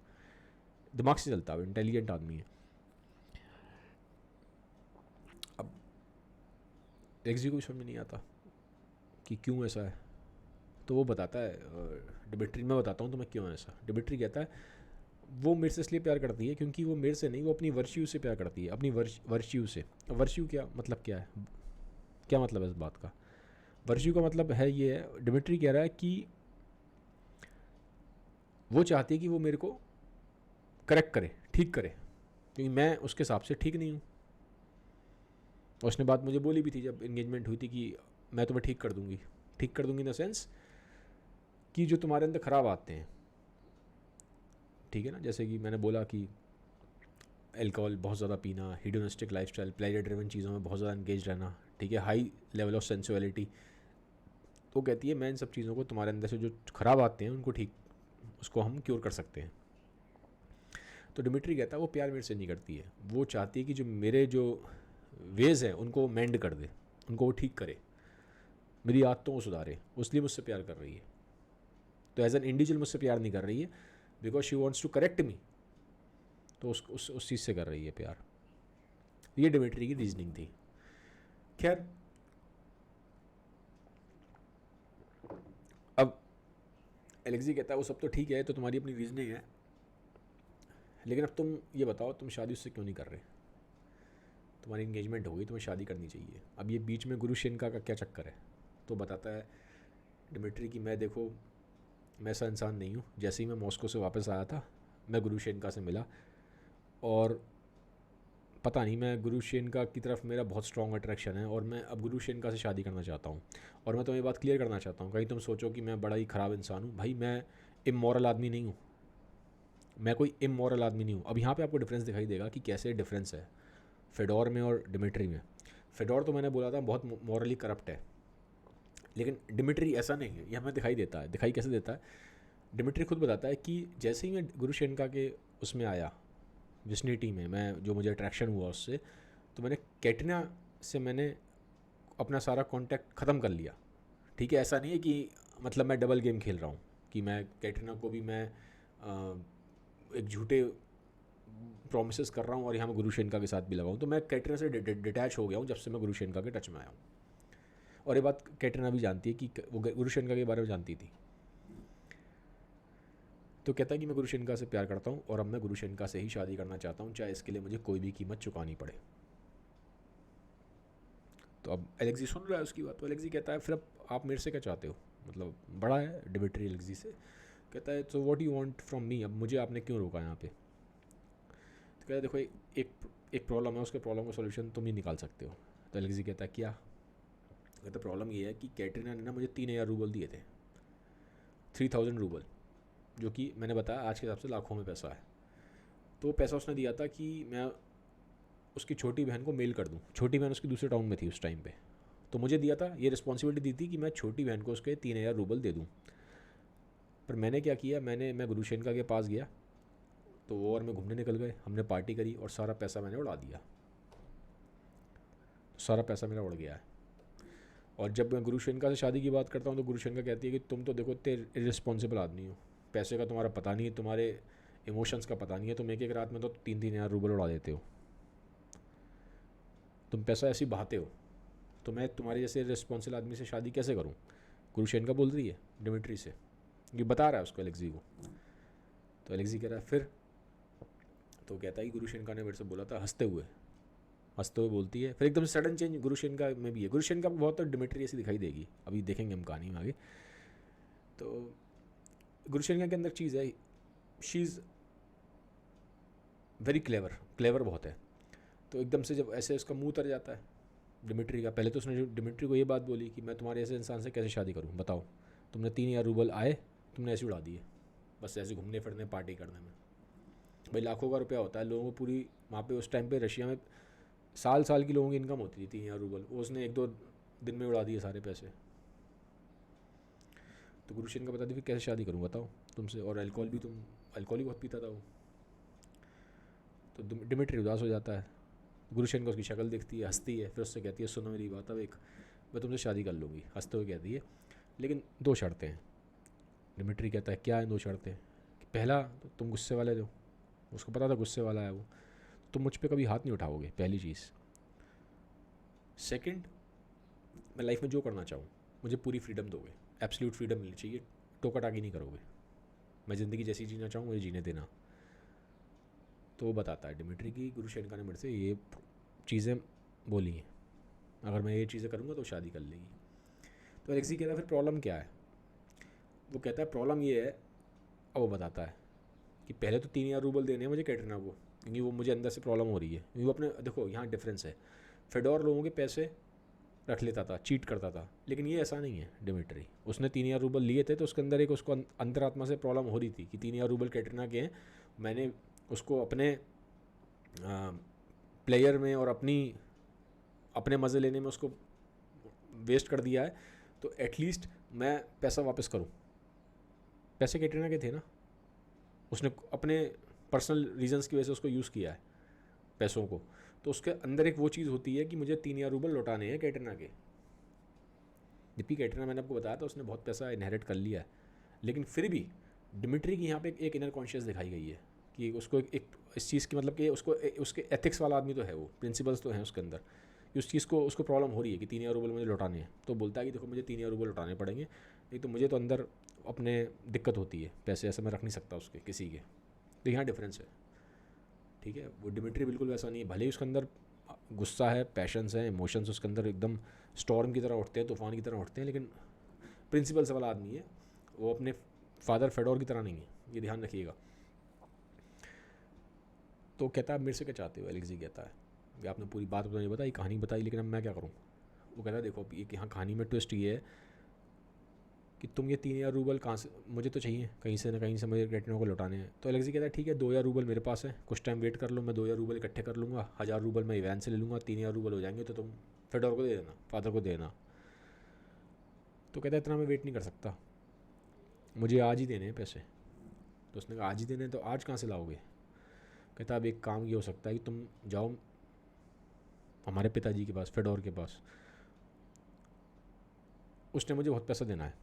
दिमाग से चलता है, इंटेलिजेंट आदमी है। अब एक्जी को समझ में नहीं आता कि क्यों ऐसा है, तो वो बताता है डिमिट्री, मैं बताता हूँ तुम्हें क्यों है ऐसा। डिमिट्री कहता है वो मेरे से इसलिए प्यार करती है क्योंकि वो मेरे से नहीं, वो अपनी वर्च्यू से प्यार करती है, अपनी वर्च्यू से। वर्च्यू क्या मतलब, क्या है, क्या मतलब है इस बात का? वर्च्यू का मतलब है ये है, डिमिट्री कह रहा है कि वो चाहती है कि वो मेरे को करेक्ट करे, ठीक करे, क्योंकि मैं उसके हिसाब से ठीक नहीं हूँ। उसने बात मुझे बोली भी थी जब इंगेजमेंट हुई थी कि मैं तुम्हें ठीक कर दूँगी इन द सेंस कि जो तुम्हारे अंदर ख़राब आते हैं, ठीक है ना, जैसे कि मैंने बोला कि अल्कोहल बहुत ज़्यादा पीना, हीडोनिस्टिक लाइफस्टाइल, प्लेजर ड्रिवन चीज़ों में बहुत ज़्यादा एंगेज रहना, ठीक है, हाई लेवल ऑफ सेंसुअलिटी। तो कहती है मैं इन सब चीज़ों को तुम्हारे अंदर से जो ख़राब आते हैं उनको उसको हम क्योर कर सकते हैं। तो डिमिट्री कहता है वो प्यार मेरे से नहीं करती है, वो चाहती है कि जो मेरे जो वेज़ हैं उनको मेंड कर दे, उनको वो ठीक करे, मेरी आदतों को सुधारे, इसलिए मुझसे प्यार कर रही है। तो एज एन इंडिविजुअल मुझसे प्यार नहीं कर रही है because she wants to correct me, तो उस चीज़ से कर रही है प्यार। ये डिमिट्री की रीजनिंग थी। खैर अब एलेक्सी कहता है वो सब तो ठीक है, तो तुम्हारी अपनी रीजनिंग है, लेकिन अब तुम ये बताओ तुम शादी उससे क्यों नहीं कर रहे? तुम्हारी इंगेजमेंट हो गई, तुम्हें शादी करनी चाहिए, अब ये बीच में गुरु शेनका का क्या चक्कर है? तो बताता है डिमिट्री कि मैं ऐसा इंसान नहीं हूँ। जैसे ही मैं मॉस्को से वापस आया था मैं गुरु शेनका से मिला, और पता नहीं मैं गुरु शेनका की तरफ मेरा बहुत स्ट्रॉन्ग अट्रैक्शन है, और मैं अब गुरु शेनका से शादी करना चाहता हूँ। और मैं तुम्हें ये बात क्लियर करना चाहता हूँ, कहीं तुम सोचो कि मैं बड़ा ही ख़राब इंसान हूँ, भाई मैं इमोरल आदमी नहीं हूँ, मैं कोई इमोरल आदमी नहीं हूँ। अब यहाँ पे आपको डिफरेंस दिखाई देगा कि कैसे डिफरेंस है फेडोर में और डिमिट्री में। फेडोर तो मैंने बोला था बहुत मॉरली करप्ट है, लेकिन डिमिट्री ऐसा नहीं है, ये हमें दिखाई कैसे देता है? डिमिट्री खुद बताता है कि जैसे ही मैं गुरु शेनका के उसमें आया विसिनिटी में, मैं जो मुझे अट्रैक्शन हुआ उससे, तो मैंने कैटरीना से मैंने अपना सारा कांटेक्ट ख़त्म कर लिया, ठीक है। ऐसा नहीं है कि मतलब मैं डबल गेम खेल रहा हूँ कि मैं कैटरीना को भी मैं एक झूठे प्रोमिस कर रहा हूँ और यहाँ मैं गुरु शेनका के साथ भी लगाऊँ। तो मैं कैटरीना से डिटैच हो गया हूँ जब से मैं गुरु शेनका के टच में आया हूँ, और ये बात कैटरीना भी जानती है कि वो गुरु शेनका के बारे में जानती थी। तो कहता है कि मैं गुरु शेनका से प्यार करता हूँ और अब मैं गुरु शेनका से ही शादी करना चाहता हूँ, चाहे इसके लिए मुझे कोई भी कीमत चुकानी पड़े। तो अब एलेक्सी सुन रहा है उसकी बात, तो एलेक्सी कहता है फिर अब आप मेरे से क्या चाहते हो, मतलब बड़ा है डिमिट्री एलेक्सी से। कहता है so what you want from me, अब मुझे आपने क्यों रोका यहाँ पे? तो कहता है देखो एक प्रॉब्लम है, उसके प्रॉब्लम का सोल्यूशन तुम ही निकाल सकते हो। तो एलेक्सी कहता है क्या? कहता प्रॉब्लम ये है कि कैटरीना ने ना मुझे 3,000 रूबल दिए थे, 3,000 रूबल, जो कि मैंने बताया आज के हिसाब से लाखों में पैसा है। तो पैसा उसने दिया था कि मैं उसकी छोटी बहन को मेल कर दूं। छोटी बहन उसकी दूसरे टाउन में थी उस टाइम पे, तो मुझे दिया था, ये रिस्पॉन्सिबिलिटी दी थी कि मैं छोटी बहन को उसके 3,000 रूबल दे दूं। पर मैंने क्या किया, मैं गुरु शेनका के पास गया, तो वो और मैं घूमने निकल गए, हमने पार्टी करी और सारा पैसा मैंने उड़ा दिया। तो सारा पैसा मेरा उड़ गया है। और जब मैं गुरु शेनका से शादी की बात करता हूँ तो गुरु शेनका कहती है कि तुम तो देखो इतने इरिस्पॉन्सिबल आदमी हो, पैसे का तुम्हारा पता नहीं है, तुम्हारे इमोशंस का पता नहीं है, तुम एक रात में तो 3,000 रूबल उड़ा देते हो, तुम पैसा ऐसे ही बहाते हो, तो मैं तुम्हारे जैसे रिस्पॉन्सिबल आदमी से शादी कैसे करूँ? गुरु शेनका बोल रही है डिमिट्री से, ये बता रहा है उसको एलेक्सी को। तो एलेक्सी कह रहा है फिर? तो कहता है कि गुरु शेनका ने मेरे से बोला था, हंसते हुए बोलती है। फिर एकदम सडन चेंज गुरु शेनका में भी है। गुरु शेनका में बहुत तो डिमिट्री ऐसी दिखाई देगी, अभी देखेंगे हम कहानी में आगे। तो गुरु शेनका के अंदर चीज़ है, शी इज़ वेरी क्लेवर बहुत है। तो एकदम से जब ऐसे उसका मुंह उतर जाता है डिमिट्री का, पहले तो उसने डिमिट्री को ये बात बोली कि मैं तुम्हारे ऐसे इंसान से कैसे शादी करूँ, बताओ, तुमने 3,000 रूबल आए, तुमने ऐसे उड़ा दिए बस ऐसे घूमने फिरने पार्टी करने में। भाई लाखों का रुपया होता है लोगों को, पूरी वहाँ पे उस टाइम पे रशिया में साल की लोगों की इनकम होती थी 3,000 रूबल, वो उसने 1-2 दिन में उड़ा दिए सारे पैसे। तो गुरु शेनका बता दी फिर कैसे शादी करूँ बताओ तुमसे, और अल्कोहल ही बहुत पीता था वो। तो डिमिट्री उदास हो जाता है। गुरु शेनका उसकी शक्ल देखती है, हंसती है, फिर उससे कहती है सुनो मेरी बात, अब मैं तुमसे शादी कर लूँगी, हंसते हुए कहती है, लेकिन 2 शर्तें हैं। डिमिट्री कहता है क्या है 2 शर्तें? कि पहला तो तुम गुस्से वाले हो, उसको पता था गुस्से वाला है वो, तुम मुझ पर कभी हाथ नहीं उठाओगे, पहली चीज़। सेकंड, मैं लाइफ में जो करना चाहूँ मुझे पूरी फ्रीडम दोगे, एब्सोल्यूट फ्रीडम मिलनी चाहिए, टोका टाकी नहीं करोगे, मैं ज़िंदगी जैसी जीना चाहूँ मुझे जीने देना। तो वो बताता है डिमिट्री की गुरु शेनका ने मेरे से ये चीज़ें बोली हैं, अगर मैं ये चीज़ें करूँगा तो शादी कर लेगी। तो एलेक्सी कहता है फिर प्रॉब्लम क्या है? वो कहता है प्रॉब्लम ये है, अब वो बताता है कि पहले तो 3,000 रूबल देने हैं मुझे कैटरीना को, क्योंकि वो मुझे अंदर से प्रॉब्लम हो रही है, क्योंकि वो अपने देखो यहाँ डिफरेंस है, फेडोर लोगों के पैसे रख लेता था, चीट करता था। लेकिन ये ऐसा नहीं है डिमिट्री। उसने 3,000 रूबल लिए थे तो उसके अंदर एक उसको अंतरात्मा से प्रॉब्लम हो रही थी कि 3,000 रूबल कैटरीना के हैं, मैंने उसको अपने प्लेयर में और अपने मज़े लेने में उसको वेस्ट कर दिया है, तो एटलीस्ट मैं पैसा वापस करूं। पैसे कैटरीना के थे ना, उसने अपने पर्सनल रीजंस की वजह से उसको यूज़ किया है पैसों को, तो उसके अंदर एक वो चीज़ होती है कि मुझे 3,000 रूबल लौटाने हैं कैटरीना के। जबकि कैटरीना, मैंने आपको बताया था, उसने बहुत पैसा इनहेरिट कर लिया है, लेकिन फिर भी डिमिट्री की यहाँ पे एक इनर कॉन्शियस दिखाई गई है कि उसको एक इस चीज़ की, मतलब कि उसके एथिक्स वाला आदमी तो है, वो प्रिंसिपल्स तो हैं उसके अंदर, कि उस चीज़ को उसको प्रॉब्लम हो रही है कि 3,000 रूबल मुझे लौटाने हैं। तो बोलता है कि देखो मुझे 3,000 रूबल लौटाने पड़ेंगे, नहीं तो मुझे तो अंदर अपने दिक्कत होती है, पैसे ऐसे मैं रख नहीं सकता उसके किसी के। तो यहाँ डिफरेंस है, ठीक है। वो डिमिट्री बिल्कुल वैसा नहीं है, भले ही उसके अंदर गुस्सा है, पैशंस है, इमोशंस उसके अंदर एकदम स्टॉर्म की तरह उठते हैं, तूफान की तरह उठते हैं, लेकिन प्रिंसिपल्स वाला आदमी है वो, अपने फादर फेडोर की तरह नहीं है, ये ध्यान रखिएगा। तो कहता है मेरे से क्या चाहते हो, एलेक्सी कहता है कि आपने पूरी बात तो नहीं बताई, कहानी बताई, लेकिन अब मैं क्या करूँ। वो कहता है देखो अब एक यहाँ कहानी में ट्विस्ट ये है कि तुम ये 3,000 रूबल कहाँ से, मुझे तो चाहिए कहीं से ना कहीं से, मुझे कैटरीना को लौटाने हैं। तो एलेक्सी कहता है ठीक है 2,000 रूबल मेरे पास है, कुछ टाइम वेट कर लो, मैं 2,000 रूबल इकट्ठे कर लूँगा, 1,000 रूबल मैं इवैन से ले लूँगा, 3,000 रूबल हो जाएंगे, तो तुम फेडोर को दे देना, फादर को दे देना। तो कहता है इतना मैं वेट नहीं कर सकता, मुझे आज ही देने हैं पैसे। तो उसने कहा आज ही देने हैं, तो आज कहाँ से लाओगे। कहता अब एक काम ये हो सकता है कि तुम जाओ हमारे पिताजी के पास, फेडोर के पास, उसने मुझे बहुत पैसा देना है,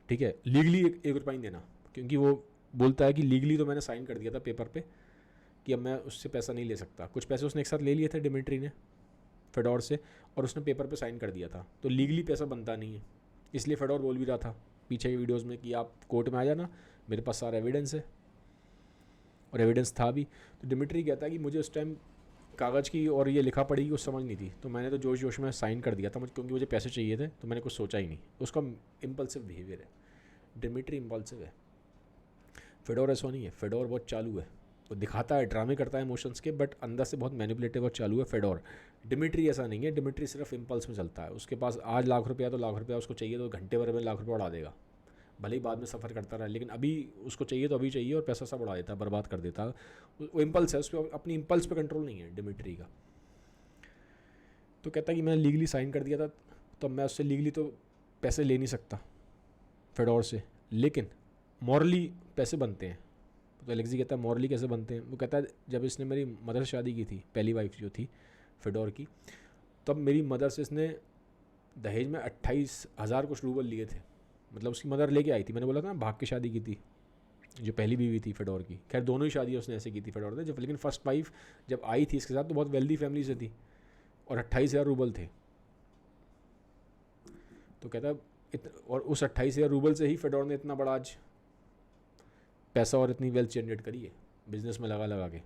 ठीक है, लीगली एक रुपया नहीं देना, क्योंकि वो बोलता है कि लीगली तो मैंने साइन कर दिया था पेपर पे कि अब मैं उससे पैसा नहीं ले सकता। कुछ पैसे उसने एक साथ ले लिए थे डिमिट्री ने फेडोर से, और उसने पेपर पे साइन कर दिया था, तो लीगली पैसा बनता नहीं है। इसलिए फेडोर बोल भी रहा था पीछे की वीडियोज़ में कि आप कोर्ट में आ जाना, मेरे पास सारा एविडेंस है, और एविडेंस था भी। तो डिमिट्री कहता है कि मुझे उस टाइम कागज़ की और ये लिखा पढ़ी कुछ समझ नहीं थी, तो मैंने तो जोश जोश में साइन कर दिया था, मुझे क्योंकि मुझे पैसे चाहिए थे, तो मैंने कुछ सोचा ही नहीं। उसका इम्पल्सिव बिहेवियर है, डिमिट्री इम्पल्सिव है। फेडोर ऐसा नहीं है, फेडोर बहुत चालू है, वो दिखाता है, ड्रामे करता है इमोशंस के, बट अंदर से बहुत मैनिपुलेटिव और चालू है फेडोर। डिमिट्री ऐसा नहीं है, डिमिट्री सिर्फ इम्पल्स में चलता है। उसके पास आज लाख रुपया तो लाख रुपया उसको चाहिए, तो घंटे भर में लाख रुपया उड़ा देगा, भले ही बाद में सफ़र करता रहा, लेकिन अभी उसको चाहिए तो अभी चाहिए, और पैसा सब उड़ा देता है, बर्बाद कर देता है। वो इम्पल्स है, उस पर अपनी इम्पल्स पे कंट्रोल नहीं है डिमिट्री का। तो कहता है कि मैंने लीगली साइन कर दिया था, तो मैं उससे लीगली तो पैसे ले नहीं सकता फेडोर से, लेकिन मॉरली पैसे बनते हैं। तो एलेक्सी कहता है मॉरली कैसे बनते हैं। वो कहता है जब इसने मेरी मदर से शादी की थी, पहली वाइफ जो थी फेडोर की, तब मेरी मदर से इसने दहेज में 28,000 कुछ रूबल लिए थे, मतलब उसकी मदर लेके आई थी। मैंने बोला था ना भाग के शादी की थी, जो पहली बीवी थी फेडोर की। खैर दोनों ही शादियाँ उसने ऐसे की थी फेडोर ने, जब लेकिन फर्स्ट वाइफ जब आई थी इसके साथ तो बहुत वेल्दी फैमिली से थी, और 28,000 रूबल थे। तो कहता और उस 28,000 रूबल से ही फेडोर ने इतना बड़ा आज पैसा और इतनी वेल्थ जनरेट करी है बिजनेस में लगा लगा के।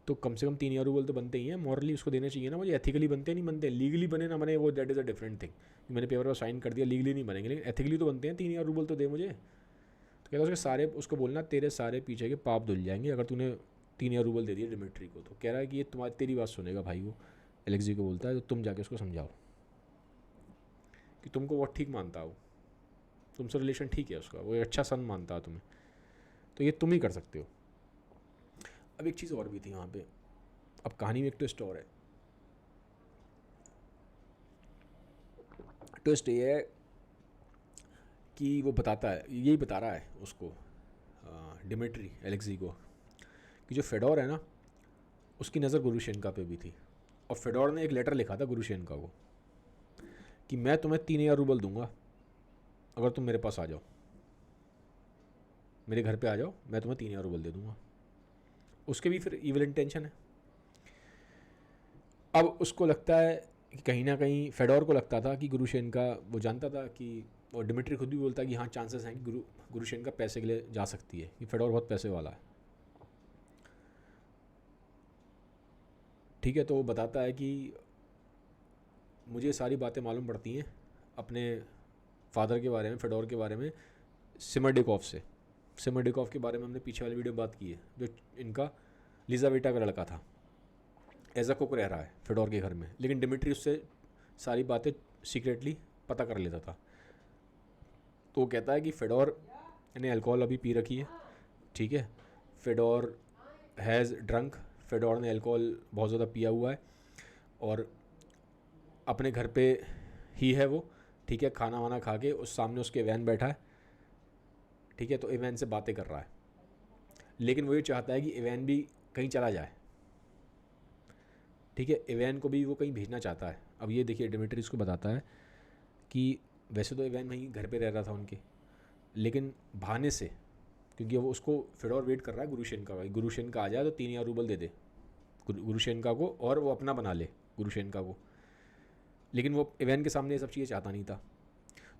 तो कम से कम 3,000 रूबल तो बनते ही हैं, मॉरली उसको देने चाहिए ना मुझे। एथिकली बनते नहीं बनते, लीगली बने ना बने वो that is a different thing. मैंने पेपर पर साइन कर दिया, लीगली नहीं बनेंगे, लेकिन एथिकली तो बनते हैं। 3,000 रूबल तो दे मुझे। तो कहता उसके सारे, उसको बोलना तेरे सारे पीछे के पाप धुल जाएंगे अगर तूने 3,000 रूबल दे दिए डिमिट्री को। तो कह रहा है कि ये तुम्हारी तेरी बात सुनेगा भाई। वो एलेक्सी को बोलता है तो तुम जाके उसको समझाओ कि तुमको वो ठीक मानता हो, तुमसे रिलेशन ठीक है उसका, वो अच्छा सन मानता है तुम्हें, तो ये तुम ही कर सकते हो। अब एक चीज़ और भी थी यहाँ पे, अब कहानी में एक ट्विस्ट और है। ट्विस्ट ये है कि वो बताता है, यही बता रहा है उसको डिमिट्री एलेक्सी को, कि जो फेडोर है ना उसकी नज़र गुरुशेनका पे भी थी, और फेडोर ने एक लेटर लिखा था गुरुशेनका को कि मैं तुम्हें 3,000 रूबल दूंगा अगर तुम मेरे पास आ जाओ, मेरे घर पे आ जाओ, मैं तुम्हें 3,000 रूबल दे दूंगा। उसके भी फिर इविल इंटेंशन है। अब उसको लगता है कि कहीं ना कहीं फेडोर को लगता था कि गुरुशेनका, वो जानता था कि, और डिमिट्री खुद भी बोलता है कि हाँ चांसेस हैं कि गुरुशेनका पैसे के लिए जा सकती है, कि फेडोर बहुत पैसे वाला है, ठीक है। तो वो बताता है कि मुझे सारी बातें मालूम पड़ती हैं अपने फादर के बारे में, फेडोर के बारे में, सिमरडिकॉफ से। सिमरडिकॉफ के बारे में हमने पीछे वाली वीडियो में बात की है, जो इनका लिजावेटा का लड़का था। एज अ कुक रह रहा है फेडोर के घर में, लेकिन डिमिट्री उससे सारी बातें सीक्रेटली पता कर लेता था। तो वो कहता है कि फेडोर ने अल्कोहल अभी पी रखी है, ठीक है, फेडोर हैज़ ड्रंक, फेडोर ने अल्कोहल बहुत ज़्यादा पिया हुआ है और अपने घर पे ही है वो, ठीक है, खाना वाना खा के उस सामने उसके इवैन बैठा है, ठीक है, तो इवैन से बातें कर रहा है, लेकिन वो ये चाहता है कि इवैन भी कहीं चला जाए, ठीक है, इवैन को भी वो कहीं भेजना चाहता है। अब ये देखिए डिमिट्री इसको बताता है कि वैसे तो इवैन वहीं घर पे रह रहा था उनके, लेकिन बहाने से, क्योंकि वो उसको फेडोर वेट कर रहा है गुरुशेनका का, गुरुशेनका आ जाए तो 3,000 रूबल दे दे गुरुशेनका को और वो अपना बना ले गुरुशेनका को, लेकिन वो इवैन के सामने ये सब चीज़ें चाहता नहीं था।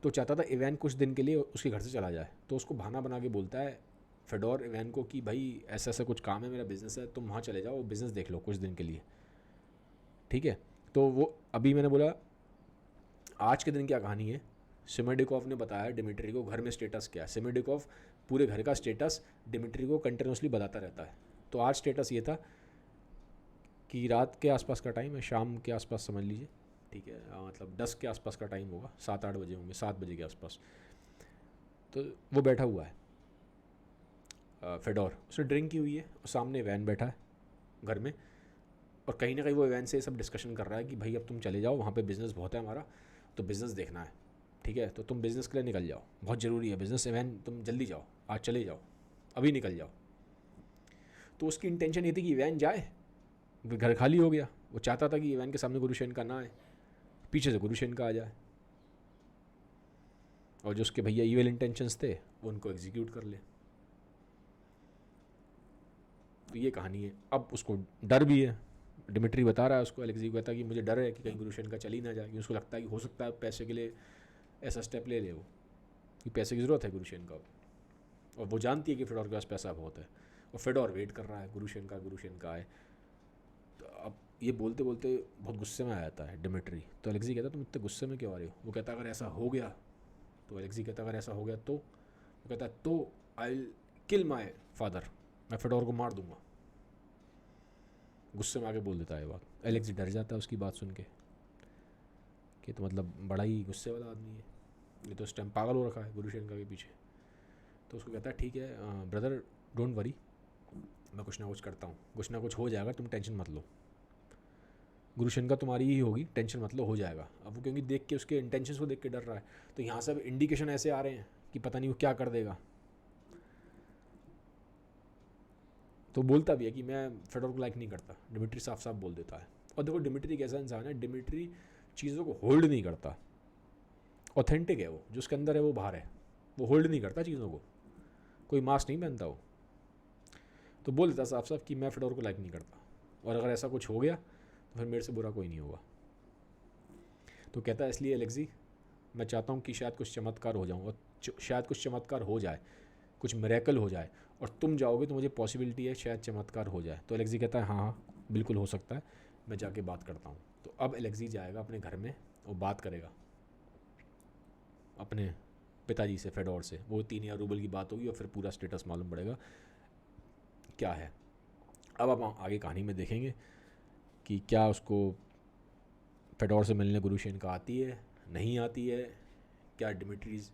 तो चाहता था इवैन कुछ दिन के लिए उसके घर से चला जाए, तो उसको बहाना बना के बोलता है फेडोर इवैन को कि भाई ऐसा ऐसा कुछ काम है, मेरा बिज़नेस है, तुम वहाँ चले जाओ, बिज़नेस देख लो कुछ दिन के लिए, ठीक है। तो वो अभी मैंने बोला आज के दिन क्या कहानी है, सिमरडिकोव ने बताया डिमिट्री को घर में स्टेटस क्या है। सिमरडिकोव पूरे घर का स्टेटस डिमिट्री को कंटिन्यूसली बताता रहता है। तो आज स्टेटस ये था कि रात के आसपास का टाइम है, शाम के आसपास समझ लीजिए, ठीक है, मतलब 10 के आसपास का टाइम होगा, 7-8 बजे होंगे, 7 बजे के आसपास। तो वो बैठा हुआ है फेडोर, उसने ड्रिंक की हुई है और सामने वैन बैठा है घर में, और कहीं ना कहीं वो वैन से सब डिस्कशन कर रहा है कि भाई अब तुम चले जाओ, वहाँ पे बिज़नेस बहुत है हमारा, तो बिज़नेस देखना है, ठीक है, तो तुम बिज़नेस के लिए निकल जाओ, बहुत ज़रूरी है बिज़नेस, वैन तुम जल्दी जाओ, आज चले जाओ, अभी निकल जाओ। तो उसकी इंटेंशन ये थी कि वैन जाए, घर खाली हो गया, वो चाहता था कि वैन के सामने गुरुशेनका ना आए, पीछे से गुरुशेनका आ जाए और जो उसके भैया ईविल इंटेंशंस थे वो उनको एग्जीक्यूट कर ले। तो ये कहानी है। अब उसको डर भी है, डिमिट्री बता रहा है उसको, अलेक्सी को कहता है कि मुझे डर है कि कहीं गुरुशेनका चल ही ना जाए, क्योंकि उसको लगता है कि हो सकता है पैसे के लिए ऐसा स्टेप ले ले वो, कि पैसे की ज़रूरत है गुरुशेनका को, और वो जानती है कि फेडोर के पास पैसा बहुत है, और फेडोर वेट कर रहा है गुरुशेनका आए। तो अब ये बोलते बोलते बहुत गुस्से में आ जाता है डिमिट्री। तो अलेक्सी कहता है तुम इतने गुस्से में क्यों आ रहे हो? वो कहता है अगर ऐसा हो गया तो, अलेक्सी कहता है अगर ऐसा हो गया तो, वो कहता है तो I will kill my father, मैं फेडोर को मार दूंगा। गुस्से में आके बोल देता है ये बात। एलेक्सी डर जाता है उसकी बात सुन के कि तो मतलब बड़ा ही गुस्से वाला आदमी है, ये तो इस टाइम पागल हो रखा है गुरुशेनका के पीछे। तो उसको कहता है ठीक है ब्रदर डोंट वरी, मैं कुछ ना कुछ करता हूँ, कुछ ना कुछ हो जाएगा, तुम टेंशन मत लो, गुरुशेनका तुम्हारी ही होगी, टेंशन मत लो, हो जाएगा। अब वो क्योंकि देख के उसके इंटेंशंस को देख के डर रहा है, तो यहाँ से अब इंडिकेशन ऐसे आ रहे हैं कि पता नहीं वो क्या कर देगा। तो बोलता भी है कि मैं फेडोर को लाइक नहीं करता, डिमिट्री साफ साफ बोल देता है। और देखो डिमिट्री कैसा इंसान है, डिमिट्री चीज़ों को होल्ड नहीं करता, ऑथेंटिक है वो, जो उसके अंदर है वो बाहर है, वो होल्ड नहीं करता चीज़ों को, कोई मास्क नहीं पहनता वो। तो बोल देता साफ साफ कि मैं फेडोर को लाइक नहीं करता, और अगर ऐसा कुछ हो गया तो फिर मेरे से बुरा कोई नहीं होगा। तो कहता है इसलिए एलेक्सी मैं चाहता हूँ कि शायद कुछ चमत्कार हो जाऊँ, और शायद कुछ चमत्कार हो जाए, कुछ मिरेकल हो जाए, और तुम जाओगे तो मुझे पॉसिबिलिटी है शायद चमत्कार हो जाए। तो एलेक्सी कहता है हाँ हाँ बिल्कुल हो सकता है, मैं जाके बात करता हूँ। तो अब एलेक्सी जाएगा अपने घर में और बात करेगा अपने पिताजी से, फेडोर से, वो 3,000 रूबल की बात होगी और फिर पूरा स्टेटस मालूम पड़ेगा क्या है। अब आप आगे कहानी में देखेंगे कि क्या उसको फेडोर से मिलने गुरुशेनका आती है, नहीं आती है, क्या डिमिट्रीज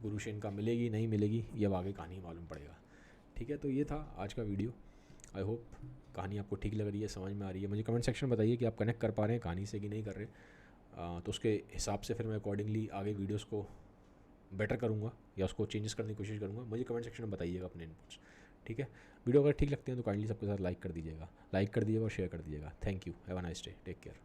गुरुशेनका मिलेगी नहीं मिलेगी, ये अब आगे कहानी मालूम पड़ेगा। ठीक है, तो ये था आज का वीडियो। आई होप कहानी आपको ठीक लग रही है, समझ में आ रही है। मुझे कमेंट सेक्शन में बताइए कि आप कनेक्ट कर पा रहे हैं कहानी से कि नहीं कर रहे, तो उसके हिसाब से फिर मैं अकॉर्डिंगली आगे वीडियोस को बेटर करूँगा या उसको चेंजेस करने की कोशिश करूँगा। मुझे कमेंट सेक्शन में बताइएगा अपने इनपुट्स। ठीक है, वीडियो अगर ठीक लगते हैं तो काइंडली सबके साथ लाइक कर दीजिएगा और शेयर कर दीजिएगा। Thank you, have a nice day, take care.